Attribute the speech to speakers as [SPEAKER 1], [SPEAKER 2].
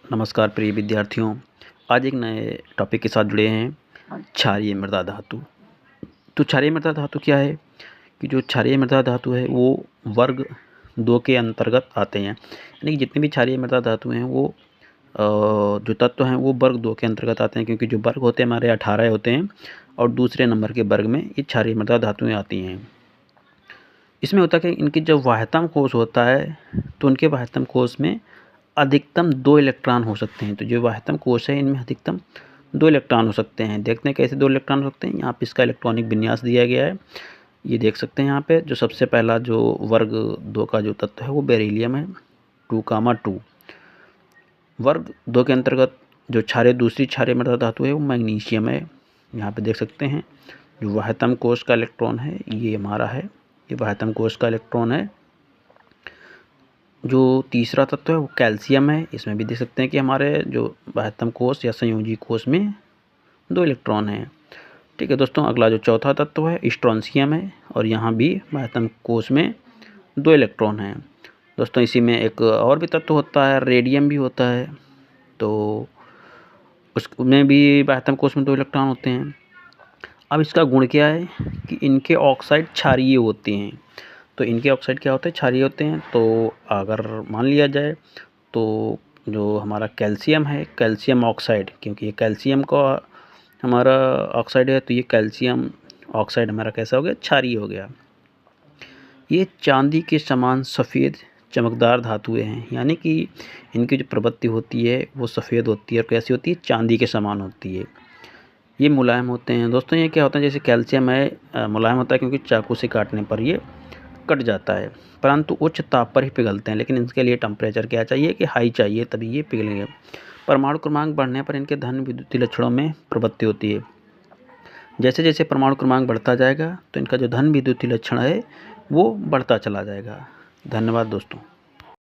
[SPEAKER 1] नमस्कार प्रिय विद्यार्थियों। आज एक नए टॉपिक के साथ जुड़े हैं, क्षारीय मृदा धातु। तो क्षारीय मृदा धातु क्या है कि जो क्षारीय मृदा धातु है वो वर्ग 2 के अंतर्गत आते हैं। यानी कि जितने भी क्षारीय मृदा धातु हैं वो जो तत्व हैं वो वर्ग 2 के अंतर्गत आते हैं, क्योंकि जो वर्ग होते हैं हमारे 18 होते हैं और दूसरे नंबर के वर्ग में ये क्षारीय मृदा धातुएँ आती हैं। इसमें होता है कि इनकी जब वाह्यतम कोश होता है तो उनके वाह्यतम कोश में अधिकतम 2 इलेक्ट्रॉन हो सकते हैं। तो जो वाह्यतम कोश है इनमें अधिकतम 2 इलेक्ट्रॉन हो सकते हैं। देखते हैं कैसे 2 इलेक्ट्रॉन हो सकते हैं। यहाँ पे इसका इलेक्ट्रॉनिक विन्यास दिया गया है, ये देख सकते हैं। यहाँ पे जो सबसे पहला जो वर्ग 2 का जो तत्व है वो बेरिलियम है 2,2। वर्ग 2 के अंतर्गत जो दूसरी क्षारीय मृदा धातु है वो मैग्नीशियम है। यहाँ पे देख सकते हैं जो वाह्यतम कोश का इलेक्ट्रॉन है ये हमारा है, ये वाह्यतम कोश का इलेक्ट्रॉन है। जो तीसरा तत्व है वो कैल्शियम है। इसमें भी देख सकते हैं कि हमारे जो वाह्यतम कोश या संयोजी कोश में 2 इलेक्ट्रॉन हैं। ठीक है दोस्तों, अगला जो चौथा तत्व है स्ट्रोंशियम है और यहाँ भी वाह्यतम कोश में 2 इलेक्ट्रॉन हैं। दोस्तों इसी में एक और भी तत्व होता है, रेडियम भी होता है, तो उसमें भी वाह्यतम कोश में 2 इलेक्ट्रॉन होते हैं। अब इसका गुण क्या है कि इनके ऑक्साइड क्षारीय होते हैं। तो इनके ऑक्साइड क्या होते हैं, क्षारीय होते हैं। तो अगर मान लिया जाए तो जो हमारा कैल्शियम है, कैल्शियम ऑक्साइड, क्योंकि ये कैल्शियम का हमारा ऑक्साइड है, तो ये कैल्शियम ऑक्साइड हमारा कैसा हो गया, क्षारीय हो गया। ये चांदी के समान सफ़ेद चमकदार धातुएं हैं, यानी कि इनकी जो प्रवृत्ति होती है वो सफ़ेद होती है और कैसी होती है, चांदी के समान होती है। ये मुलायम होते हैं। दोस्तों ये क्या होता है, जैसे कैल्शियम है मुलायम होता है क्योंकि चाकू से काटने पर ये कट जाता है, परंतु उच्च ताप पर ही पिघलते हैं। लेकिन इसके लिए टेम्परेचर क्या चाहिए कि हाई चाहिए, तभी ये पिघलेंगे। परमाणु क्रमांक बढ़ने पर इनके धन विद्युतीय लक्षणों में प्रवृत्ति होती है। जैसे जैसे परमाणु क्रमांक बढ़ता जाएगा तो इनका जो धन विद्युतीय लक्षण है वो बढ़ता चला जाएगा। धन्यवाद दोस्तों।